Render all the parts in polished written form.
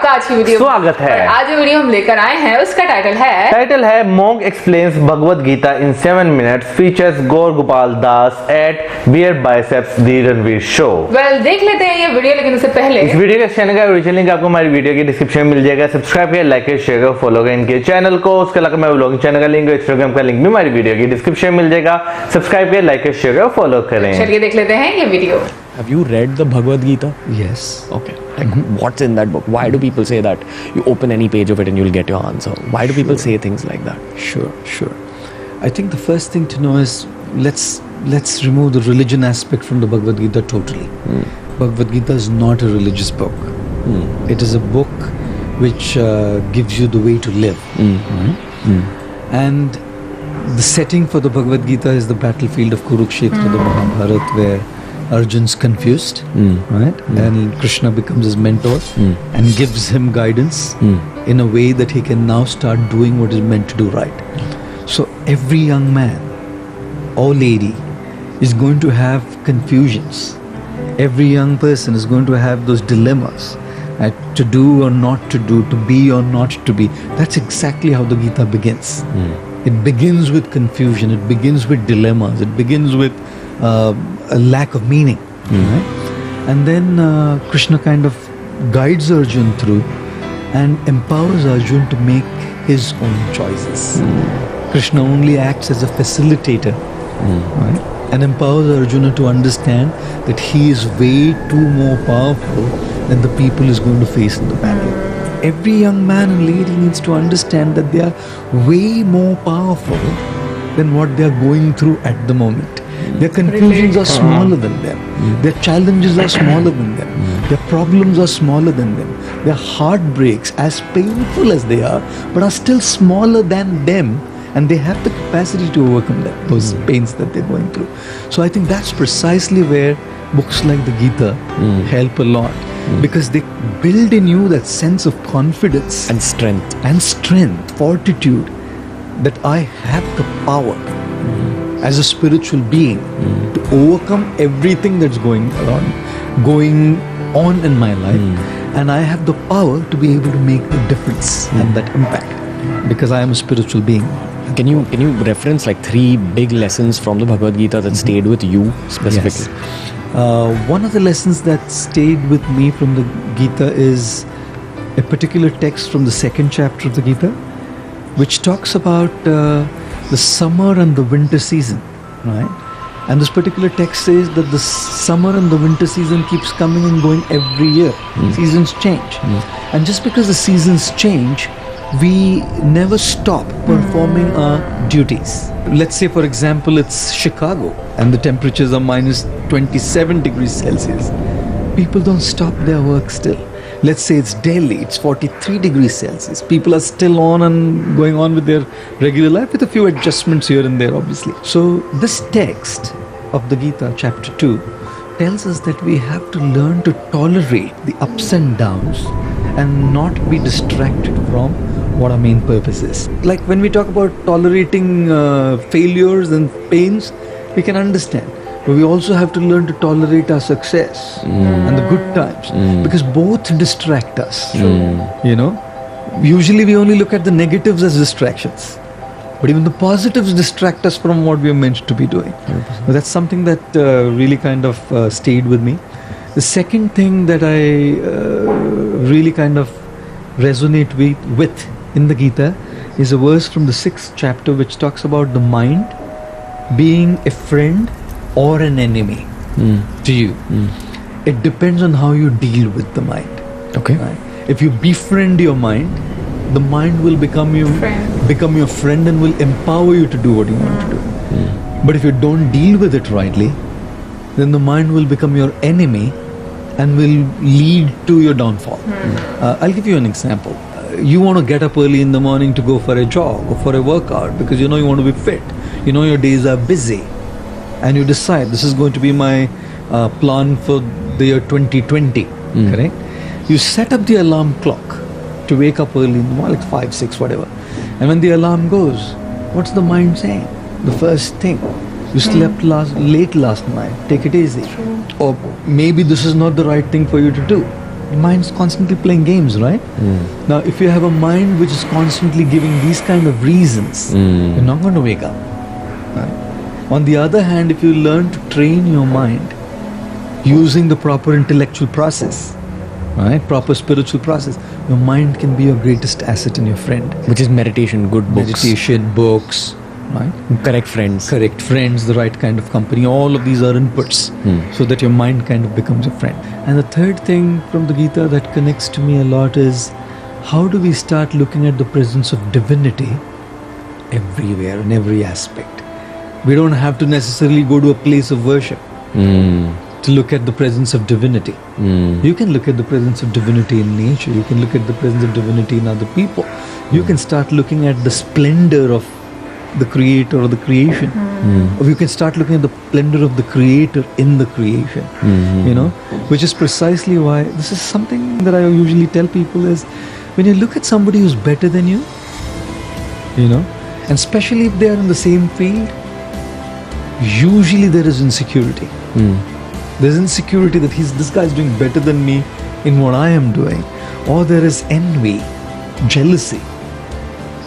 आपका आज की वीडियो स्वागत है। आज जो वीडियो हम लेकर आए हैं उसका टाइटल है Monk explains Bhagavad Gita in 7 minutes, features Gaur Gopal Das at Beer Biceps The Ranveer Show। Well देख लेते हैं ये वीडियो, लेकिन उससे पहले इस वीडियो के चैनल का ओरिजिनल लिंक आपको हमारी वीडियो की डिस्क्रिप्शन में मिल जाएगा। सब्सक्राइब करें, लाइक करें, शेयर करें, फॉलो करें इनके चैनल को। उसके अलावा मैं व्लॉगिंग चैनल का लिंक, इंस्टाग्राम का लिंक भी हमारी वीडियो की डिस्क्रिप्शन में मिल जाएगा। सब्सक्राइब करें, लाइक करें, शेयर करें, फॉलो करें। चलिए देख लेते हैं ये video. Have you read the Bhagavad Gita? Yes. Okay. Like, what's in that book? Why do people say that you open any page of it and you'll get your answer? Why do people say things like that? Sure. I think the first thing to know is let's remove the religion aspect from the Bhagavad Gita totally. Bhagavad Gita is not a religious book. It is a book which gives you the way to live. And the setting for the Bhagavad Gita is the battlefield of Kurukshetra, the Mahabharata, where Arjun's confused, right? And Krishna becomes his mentor and gives him guidance in a way that he can now start doing what is meant to do right. So every young man or lady is going to have confusions. Every young person is going to have those dilemmas to do or not to do, to be or not to be. That's exactly how the Gita begins. It begins with confusion, it begins with dilemmas, it begins with a lack of meaning. Right? And then Krishna kind of guides Arjun through and empowers Arjun to make his own choices. Krishna only acts as a facilitator, right? And empowers Arjuna to understand that he is way too more powerful than the people is going to face in the battle. Every young man and lady needs to understand that they are way more powerful than what they are going through at the moment. Their confusions are smaller than them. Their challenges are smaller than them. Their problems are smaller than them. Their heartbreaks, as painful as they are, but are still smaller than them, and they have the capacity to overcome them, those pains that they're going through. So I think that's precisely where books like the Gita help a lot, because they build in you that sense of confidence And strength, fortitude, that I have the power as a spiritual being to overcome everything that's going on in my life, and I have the power to be able to make the difference and that impact, because I am a spiritual being. Can you reference like 3 big lessons from the Bhagavad Gita that stayed with you specifically? Yes. One of the lessons that stayed with me from the Gita is a particular text from the 2nd chapter of the Gita, which talks about the summer and the winter season, right? And this particular text says that the summer and the winter season keeps coming and going every year. Seasons change. And just because the seasons change, we never stop performing our duties. Let's say, for example, it's Chicago and the temperatures are minus 27 degrees Celsius. People don't stop their work still. Let's say it's Delhi, it's 43 degrees Celsius. People are still on and going on with their regular life, with a few adjustments here and there, obviously. So this text of the Gita, chapter 2, tells us that we have to learn to tolerate the ups and downs and not be distracted from what our main purpose is. Like when we talk about tolerating failures and pains, we can understand. But we also have to learn to tolerate our success and the good times, because both distract us. You know, usually we only look at the negatives as distractions, but even the positives distract us from what we are meant to be doing. But that's something that really kind of stayed with me. The second thing that I really kind of resonate with in the Gita is a verse from the 6th chapter which talks about the mind being a friend or an enemy to you. It depends on how you deal with the mind. Okay. Right? If you befriend your mind, the mind will become your friend and will empower you to do what you want to do. But if you don't deal with it rightly, then the mind will become your enemy and will lead to your downfall. I'll give you an example. You want to get up early in the morning to go for a jog or for a workout because you know you want to be fit. You know your days are busy, and you decide this is going to be my plan for the year 2020, correct? You set up the alarm clock to wake up early in the morning, like 5, 6, whatever. And when the alarm goes, what's the mind saying? The first thing, you slept late last night, take it easy. Or maybe this is not the right thing for you to do. Your mind's constantly playing games, right? Now, if you have a mind which is constantly giving these kind of reasons, you're not going to wake up. Right? On the other hand, if you learn to train your mind using the proper intellectual process, right, proper spiritual process, your mind can be your greatest asset and your friend. Which is meditation, good books, Meditation, books, right? correct friends. Correct friends, the right kind of company. All of these are inputs so that your mind kind of becomes a friend. And the third thing from the Gita that connects to me a lot is how do we start looking at the presence of divinity everywhere in every aspect? We don't have to necessarily go to a place of worship to look at the presence of divinity. You can look at the presence of divinity in nature. You can look at the presence of divinity in other people. You can start looking at the splendor of the creator or the creation. Or you can start looking at the splendor of the creator in the creation. You know, which is precisely why this is something that I usually tell people is when you look at somebody who's better than you know, and especially if they are in the same field, usually there is insecurity. There's insecurity that this guy is doing better than me in what I am doing, or there is envy, jealousy.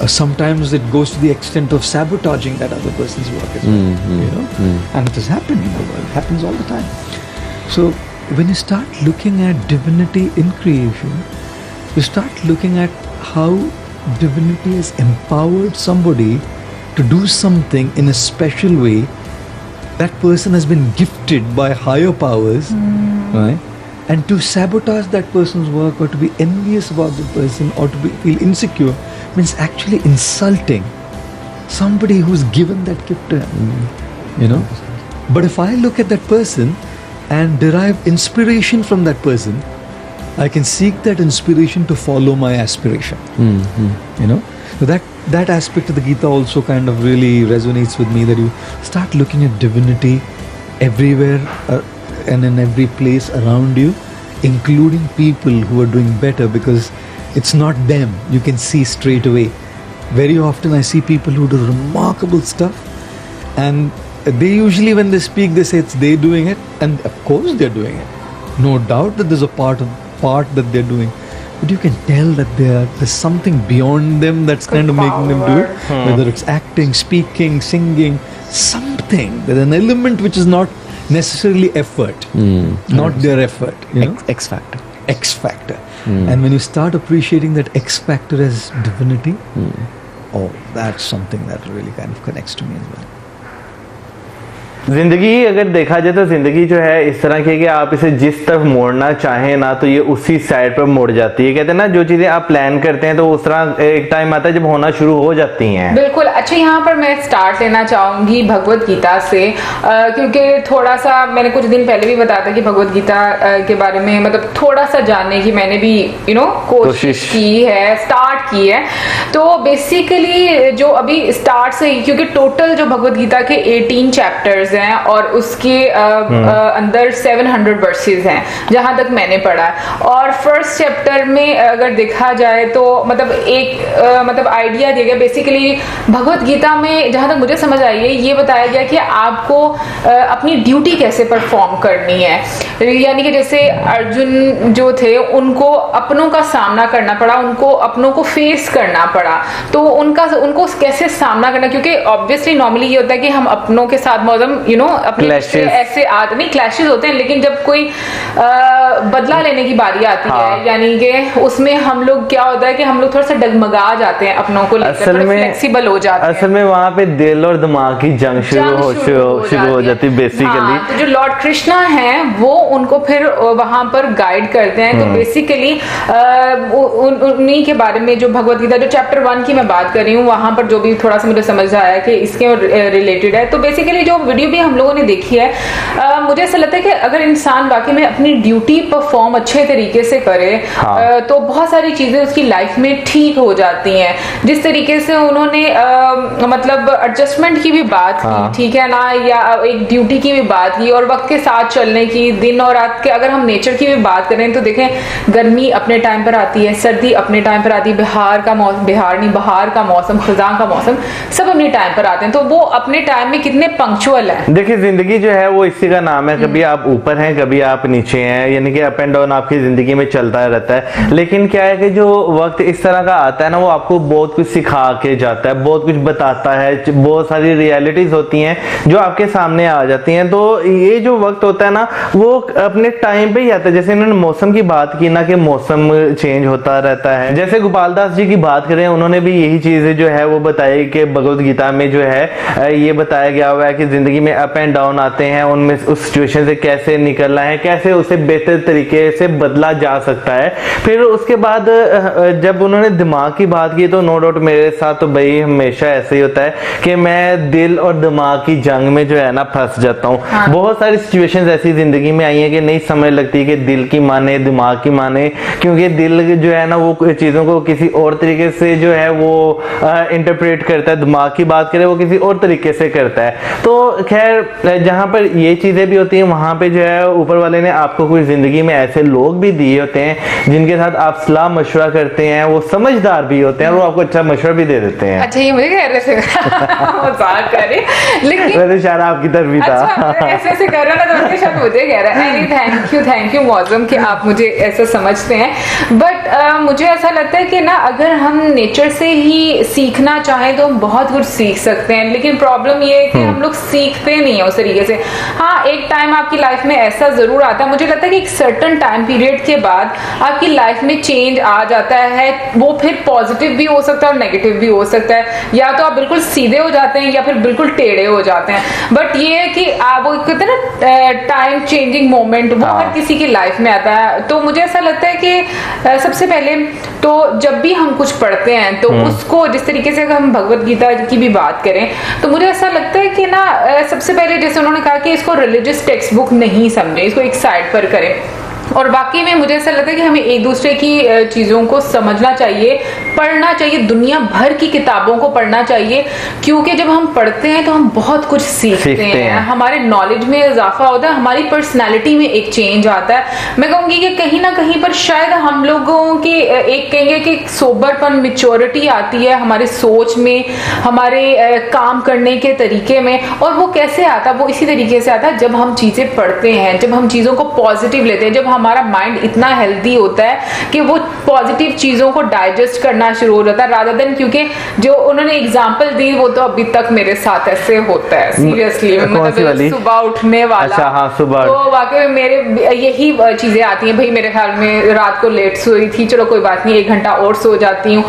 Sometimes it goes to the extent of sabotaging that other person's work as well. You know, and it has happened in the world. It happens all the time. So when you start looking at divinity in creation, you start looking at how divinity has empowered somebody to do something in a special way. That person has been gifted by higher powers, right? And to sabotage that person's work or to be envious about the person or to feel insecure means actually insulting somebody who's given that gift to him, you know? But if I look at that person and derive inspiration from that person, I can seek that inspiration to follow my aspiration, you know? So that aspect of the Gita also kind of really resonates with me, that you start looking at divinity everywhere and in every place around you, including people who are doing better, because it's not them. You can see straight away. Very often I see people who do remarkable stuff, and they usually, when they speak, they say it's they doing it, and of course they're doing it. No doubt that there's a part that they're doing. But you can tell that there's something beyond them that's kind of making them do it. Whether it's acting, speaking, singing, something. There's an element which is not necessarily effort, not their effort. You know? X factor. X factor. And when you start appreciating that X factor as divinity, oh, that's something that really kind of connects to me as well. जिंदगी अगर देखा जाए तो जिंदगी जो है इस तरह की है कि आप इसे जिस तरफ मोड़ना चाहें ना तो ये उसी साइड पर मुड़ जाती है। कहते हैं ना, जो चीजें आप प्लान करते हैं तो उस तरह एक टाइम आता है जब होना शुरू हो जाती हैं। बिल्कुल। अच्छा, यहाँ पर मैं स्टार्ट लेना चाहूंगी भगवत गीता से, क्योंकि थोड़ा सा मैंने कुछ दिन पहले भी बताया था कि भगवत गीता के बारे में मतलब थोड़ा सा जानने की मैंने भी कोशिश की है, स्टार्ट की है। तो बेसिकली जो अभी स्टार्ट से ही, क्योंकि टोटल जो भगवत गीता के 18 चैप्टर्स हैं और उसके अंदर 700 वर्सेस हैं जहां तक मैंने पढ़ा है। और फर्स्ट चैप्टर में अगर देखा जाए तो मतलब एक आइडिया दिया गया। बेसिकली भगवत गीता में जहां तक मुझे समझ आई है, ये बताया गया कि आपको अपनी ड्यूटी कैसे परफॉर्म करनी है। यानी कि जैसे अर्जुन जो थे उनको अपनों का सामना करना पड़ा, उनको अपनों को फेस करना पड़ा, तो उनको कैसे सामना करना, क्योंकि ऑब्वियसली नॉर्मली ये होता है कि हम अपनों के साथ अपने ऐसे नहीं क्लैशेस होते हैं, लेकिन जब कोई बदला लेने की बारी आती है, यानी कि उसमें हम लोग क्या होता है कि हम लोग थोड़ा सा डगमगा जाते हैं, अपनों को लेकर थोड़ा फ्लेक्सिबल हो जाते हैं। असल में वहाँ पे दिल और दिमाग की जंग शुरू हो जाती है बेसिकली। तो जो लॉर्ड कृष्णा हैं वो उनको फिर वहां पर गाइड करते हैं। तो बेसिकली उन्हीं के बारे में जो भगवत गीता जो चैप्टर 1 की मैं बात कर रही हूँ, वहां पर जो भी थोड़ा सा मुझे समझ आया कि इसके रिलेटेड है। तो बेसिकली जो वीडियो भी हम लोगों ने देखी है, मुझे ऐसा लगता है कि अगर इंसान वाकई में अपनी ड्यूटी परफॉर्म अच्छे तरीके से करे, तो बहुत सारी चीजें उसकी लाइफ में ठीक हो जाती हैं। जिस तरीके से उन्होंने मतलब एडजस्टमेंट की भी बात की, ठीक है ना, या एक ड्यूटी की भी बात की, और वक्त के साथ चलने की, दिन और रात के अगर हम नेचर की भी बात करें तो देखें, गर्मी अपने टाइम पर आती है, सर्दी अपने टाइम पर आती है, बहार का मौसम, खजां का मौसम सब अपने टाइम पर आते हैं। तो वो अपने टाइम में कितने पंक्चुअल है, देखिए जिंदगी जो है वो इसी का नाम है, कभी आप ऊपर हैं कभी आप नीचे हैं, यानी कि अप एंड डाउन आपकी जिंदगी में चलता रहता है। लेकिन क्या है कि जो वक्त इस तरह का आता है ना, वो आपको बहुत कुछ सिखा के जाता है, बहुत कुछ बताता है, बहुत सारी रियलिटीज होती हैं जो आपके सामने आ जाती हैं। तो ये जो वक्त होता है ना, वो अपने टाइम पे ही आता है। जैसे इन्होंने मौसम की बात की ना, कि मौसम चेंज होता रहता है, जैसे गोपाल दास जी की बात करें, उन्होंने भी यही चीज जो है वो बताई कि भगवत गीता में जो है ये बताया गया हुआ है कि जिंदगी में अप एंड डाउन आते हैं, उनमें उस सिचुएशन से कैसे निकलना है, कैसे उसे बेहतर तरीके से बदला जा सकता है। फिर उसके बाद जब उन्होंने दिमाग की बात की, तो नो डाउट मेरे साथ तो भाई हमेशा ऐसे ही होता है कि मैं दिल और दिमाग की जंग में जो है ना फंस जाता हूँ। हाँ। बहुत सारी सिचुएशंस ऐसी जिंदगी में आई है कि नहीं समझ लगती कि दिल की माने दिमाग की माने, क्योंकि दिल जो है ना वो चीजों को किसी और तरीके से जो है वो इंटरप्रेट करता है, दिमाग की बात करें वो किसी और तरीके से करता है। तो खैर जहां पर ये चीजें भी होती हैं, वहां पे जो है ऊपर वाले ने आपको कुछ जिंदगी में ऐसे लोग भी दिए होते हैं जिनके साथ आप सलाह मशवरा करते हैं, वो समझदार भी होते हैं और वो आपको अच्छा मशवरा भी दे देते हैं। अच्छा, ये मुझे कह रहे थे मजाक कर रहे, लेकिन वैसे इशारा आपकी तरफ भी था। अच्छा, ऐसे ऐसे कर रहा ना, तो उनके साथ मुझे कह रहा है थैंक यू मौसम कि आप मुझे ऐसा समझते हैं। बट मुझे ऐसा लगता है कि ना, अगर हम नेचर से ही सीखना चाहें तो हम बहुत कुछ सीख सकते हैं, लेकिन प्रॉब्लम ये है कि हम लोग सीखते नहीं है उस तरीके से। हाँ, एक टाइम आपकी लाइफ में ऐसा जरूर आता है, मुझे लगता है कि एक सर्टेन टाइम पीरियड के बाद आपकी लाइफ में चेंज आ जाता है। वो फिर पॉजिटिव भी हो सकता है और नेगेटिव भी हो सकता है, या तो आप बिल्कुल सीधे हो जाते हैं या फिर बिल्कुल टेढ़े हो जाते हैं। बट ये है कि आप वो कहते हैं ना टाइम चेंजिंग मोमेंट, वो हर किसी की लाइफ में आता है। तो मुझे ऐसा लगता है कि सबसे पहले तो जब भी हम कुछ पढ़ते हैं तो उसको जिस तरीके से अगर हम भगवत गीता की भी बात करें, तो मुझे ऐसा लगता है कि ना सबसे पहले जैसे उन्होंने कहा कि इसको रिलीजियस टेक्स्ट बुक नहीं समझे, इसको एक साइड पर करें। और बाकी में मुझे ऐसा लगता है कि हमें एक दूसरे की चीज़ों को समझना चाहिए, पढ़ना चाहिए, दुनिया भर की किताबों को पढ़ना चाहिए, क्योंकि जब हम पढ़ते हैं तो हम बहुत कुछ सीखते हैं, हमारे नॉलेज में इजाफा होता है, हमारी पर्सनालिटी में एक चेंज आता है। मैं कहूँगी कि कहीं ना कहीं पर शायद हम लोगों की एक कहेंगे कि सोबरपन, मिच्योरिटी आती है हमारे सोच में, हमारे काम करने के तरीके में। और वो कैसे आता है? वो इसी तरीके से आता है जब हम चीज़ें पढ़ते हैं, जब हम चीज़ों को पॉजिटिव लेते हैं, जब हमारा माइंड इतना हेल्दी होता है कि वो पॉजिटिव चीजों को डाइजेस्ट करना शुरू हो जाता है, रादर देन, क्योंकि जो उन्होंने एग्जांपल दी वो तो अभी तक मेरे साथ ऐसे होता है सीरियसली, मतलब सुबह उठने वाला। अच्छा, हाँ, सुबह। तो वाकई में मेरे यही चीजें आती हैं। भाई मेरे ख्याल में रात को लेट सोई थी, चलो कोई बात नहीं, 1 घंटा और सो जाती हूँ।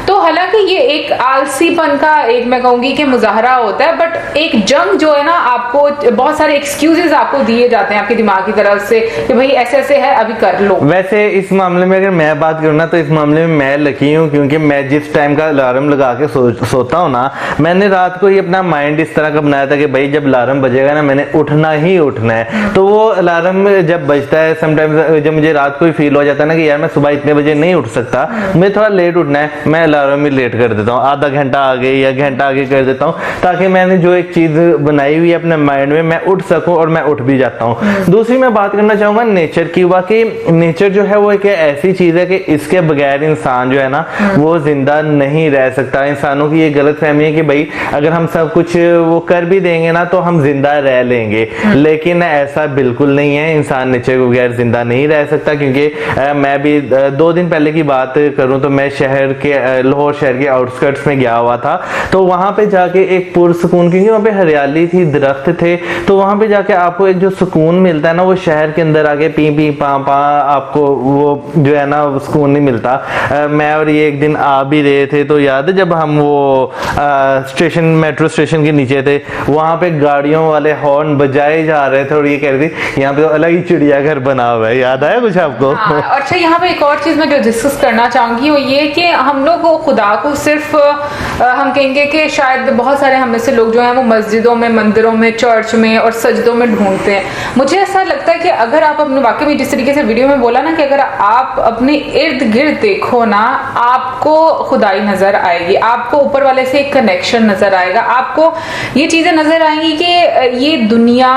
तो हालांकि ये एक आलसीपन का एक मैं कहूंगी कि मुजाहरा होता है, बट एक जंग जो है ना, आपको बहुत सारे एक्सक्यूजेस आपको दिए जाते हैं आपके दिमाग की तरफ से कि भाई ऐसे ऐसे है, अभी कर लो। वैसे इस मामले में अगर मैं बात करूँ ना, तो इस मामले में मैं लकी हूँ, क्योंकि मैं जिस टाइम का अलार्म लगा के सोता हूँ ना, मैंने रात को ही अपना माइंड इस तरह का बनाया था कि भाई जब अलार्म बजेगा ना, मैंने उठना ही उठना है। तो वो अलार्म जब बजता है, समटाइम्स जब मुझे रात को ही फील हो जाता है ना कि यार मैं सुबह इतने बजे नहीं उठ सकता, मुझे थोड़ा लेट उठना है, मैं अलार्म ही लेट कर देता हूँ, आधा घंटा आगे या घंटा आगे कर देता हूँ, ताकि मैंने जो एक चीज बनाई हुई है अपने माइंड में, मैं उठ सकूं, और मैं उठ भी जाता हूँ। दूसरी मैं बात करना चाहूंगा नेचर की। वाकई नेचर जो है वो एक ऐसी चीज है कि इसके बगैर इंसान जो है ना वो जिंदा नहीं रह सकता। इंसानों की ये गलत फहमी है कि भाई अगर हम सब कुछ वो कर भी देंगे ना तो हम जिंदा रह लेंगे, लेकिन ऐसा बिल्कुल नहीं है। इंसान नेचर के बगैर जिंदा नहीं रह सकता, क्योंकि मैं भी 2 दिन पहले की बात करूं तो मैं शहर के लाहौर शहर के आउटस्कर्ट्स में गया हुआ था। तो वहां पे जाके एक पुरसुकून, क्योंकि वहां पे हरियाली थी, दरख्त थे, तो वहां पे जाके आपको एक जो सुकून मिलता है ना, वो शहर के अंदर आके पी पी पा पा आपको वो जो है ना सुकून नहीं मिलता। मैं और ये एक दिन आ भी रहे थे, तो याद है जब हम वो स्टेशन, मेट्रो स्टेशन के नीचे थे, वहां पे गाड़ियों वाले हॉर्न बजाए जा रहे थे और ये कह रही थी यहाँ पे तो अलग ही चिड़ियाघर बना हुआ है। याद आया कुछ आपको? हाँ, अच्छा, यहाँ पे एक और चीज मैं जो डिस्कस करना चाहूंगी वो ये कि हम लोग खुदा को सिर्फ हम कहेंगे कि शायद बहुत सारे हम में से लोग जो हैं वो मस्जिदों में, मंदिरों में, चर्च में और सजदों में ढूंढते हैं। मुझे ऐसा लगता है कि अगर आप अपने वाकई में जिस जिस तरीके से वीडियो में बोला ना कि अगर आप अपने इर्द गिर्द देखो ना, आपको खुदाई नजर आएगी, आपको ऊपर वाले से एक कनेक्शन नजर आएगा, आपको ये चीजें नजर आएंगी कि ये दुनिया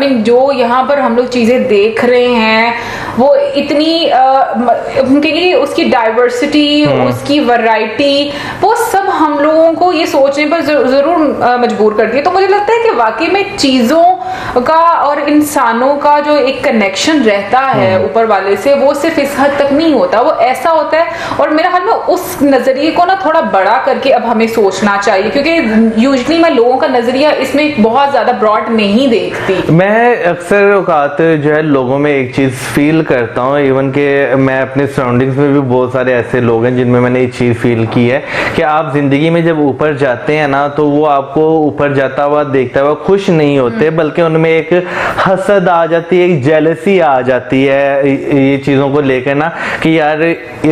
जो यहाँ पर हम लोग चीजें देख रहे हैं वो इतनी कहेंगे उसकी डाइवर्सिटी, उसकी वैरायटी, वो सब हम लोगों को ये सोचने पर जरूर मजबूर करती है। तो मुझे लगता है कि वाकई में चीजों का और इंसानों का जो एक कनेक्शन रहता है ऊपर वाले से, वो सिर्फ इस हद तक नहीं होता, वो ऐसा होता है। और मेरे ख्याल में उस नजरिए को ना थोड़ा बड़ा करके अब हमें सोचना चाहिए, क्योंकि यूजुअली मैं लोगों का नजरिया इसमें बहुत ज्यादा ब्रॉड नहीं देखती। मैं अक्सर औकात जो है लोगों में एक चीज फील करता हूँ, इवन के मैं अपने सराउंडिंग्स में भी बहुत सारे ऐसे लोग हैं जिनमें मैंने ये चीज फील की है कि आप जिंदगी में जब ऊपर जाते हैं ना, तो वो आपको ऊपर जाता हुआ देखता हुआ खुश नहीं होते, बल्कि उनमें एक हसद आ जाती है, एक जेलसी आ जाती है ये चीजों को लेकर ना, कि यार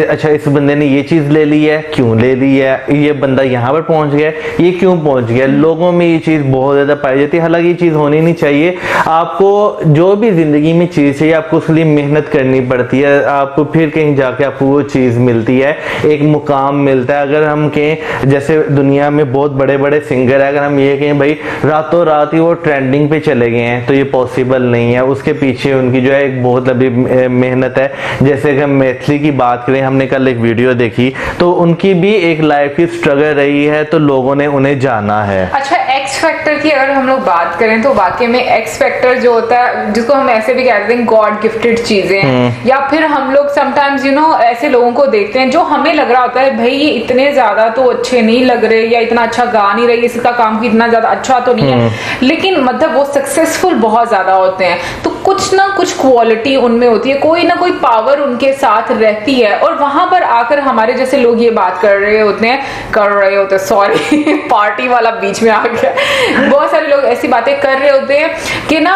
अच्छा इस बंदे ने ये चीज ले ली है, क्यों ले ली है, ये बंदा यहाँ पर पहुंच गया, ये क्यों पहुंच गया। लोगों में ये चीज बहुत ज्यादा पाई जाती है, हालांकि ये चीज होनी नहीं चाहिए। आपको जो भी जिंदगी में चीज चाहिए आपको उसके लिए मेहनत करनी पड़ती है, आपको फिर कहीं जाके आपको वो चीज मिलती है, एक मुकाम मिलता है। अगर हम कहें जैसे दुनिया में बहुत बड़े बड़े सिंगर है, अगर हम ये कहें भाई रातों रात ही वो ट्रेंडिंग पे चले गए हैं, तो ये पॉसिबल नहीं है। उसके पीछे उनकी जो है एक बहुत लंबी मेहनत है। जैसे कि हम मैथिली की बात करें, हमने कल एक वीडियो देखी, तो उनकी भी एक लाइफ की स्ट्रगल रही है, तो लोगों ने उन्हें जाना है। अच्छा, एक्स फैक्टर की अगर हम लोग बात करें तो वाकई में एक्स फैक्टर जो होता है, जिसको हम ऐसे भी कहते हैं गॉड गिफ्टेड चीजें, या फिर हम लोग समटाइम्स ऐसे लोगों को देखते हैं जो हमें लग रहा होता है भाई ये इतने ज्यादा तो अच्छे नहीं लग रहे, या इतना अच्छा गा नहीं रही, इसका काम इतना ज्यादा अच्छा तो नहीं है, लेकिन मतलब वो सक्सेसफुल बहुत ज्यादा होते हैं। तो कुछ ना कुछ क्वालिटी उनमें होती है, कोई ना कोई पावर उनके साथ रहती है, और वहां पर आकर हमारे जैसे लोग ये बात कर रहे होते सॉरी पार्टी वाला बीच में आ गया, बहुत सारे लोग ऐसी बातें कर रहे होते हैं कि ना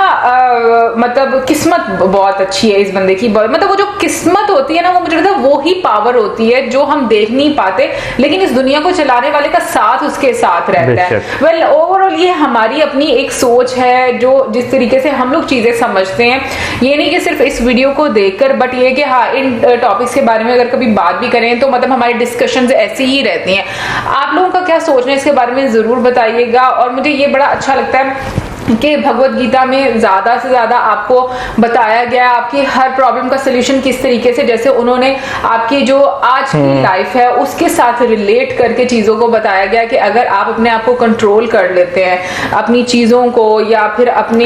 मतलब किस्मत बहुत अच्छी है इस बंदे की, मतलब वो जो किस्मत होती है ना, वो मुझे लगता है वो ही पावर होती है जो हम देख नहीं पाते, लेकिन इस दुनिया को चलाने वाले का साथ उसके साथ रहता है। वेल ओवरऑल ये हमारी अपनी एक सोच है, जो जिस तरीके से हम लोग चीजें समझते हैं, ये नहीं कि सिर्फ इस वीडियो को देखकर, बट ये कि हाँ इन टॉपिक्स के बारे में अगर कभी बात भी करें तो मतलब हमारी डिस्कशंस ऐसी ही रहती हैं। आप लोगों का क्या सोचना है इसके बारे में जरूर बताइएगा। और मुझे ये बड़ा अच्छा लगता है कि भगवत गीता में ज्यादा से ज्यादा आपको बताया गया आपकी हर प्रॉब्लम का सोल्यूशन किस तरीके से, जैसे उन्होंने आपकी जो आज की लाइफ है उसके साथ रिलेट करके चीजों को बताया गया कि अगर आप अपने आप को कंट्रोल कर लेते हैं, अपनी चीजों को या फिर अपने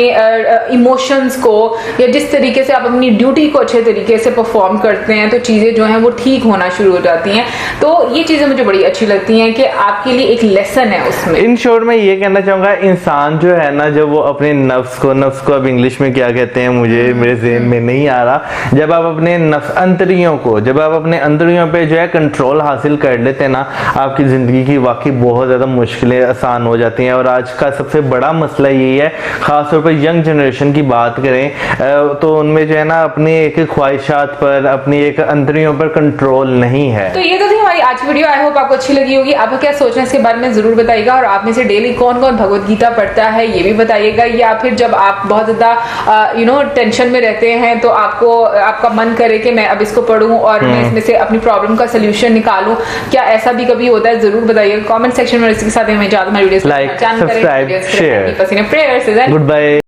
इमोशंस को, या जिस तरीके से आप अपनी ड्यूटी को अच्छे तरीके से परफॉर्म करते हैं, तो चीजें जो हैं वो ठीक होना शुरू हो जाती हैं। तो ये चीजें मुझे बड़ी अच्छी लगती हैं कि आपके लिए एक लेसन है उसमें। इन शॉर्ट में ये कहना चाहूंगा, इंसान जो है ना, जब वो अपने नफ्स को अब इंग्लिश में क्या कहते हैं मुझे मेरे ज़हन में नहीं आ रहा, जब आप अपने जब आप अपने अंतरियों पे जो है कंट्रोल हासिल कर लेते हैं ना, आपकी जिंदगी की वाकई बहुत ज्यादा मुश्किलें आसान हो जाती हैं। और आज का सबसे बड़ा मसला यही है, खासतौर पर यंग जनरेशन की बात करें तो उनमें जो है ना अपनी एक ख्वाहिशात पर, अपनी एक अंतरियों पर कंट्रोल नहीं है। तो ये तो थी हमारी आज वीडियो, आई होप आपको अच्छी लगी होगी। आपका क्या सोचना है इसके बारे में जरूर बताइएगा, और आप में से डेली कौन कौन भगवत गीता पढ़ता है ये भी बताइएगा, या फिर जब आप बहुत ज्यादा टेंशन में रहते हैं तो आपका मन करे कि मैं अब इसको पढूं और मैं इसमें से अपनी प्रॉब्लम का सोल्यूशन निकालूं, क्या ऐसा भी कभी होता है, जरूर बताइएगा कमेंट सेक्शन में। इसके साथ हमें video like, subscribe, share, prayers, good bye.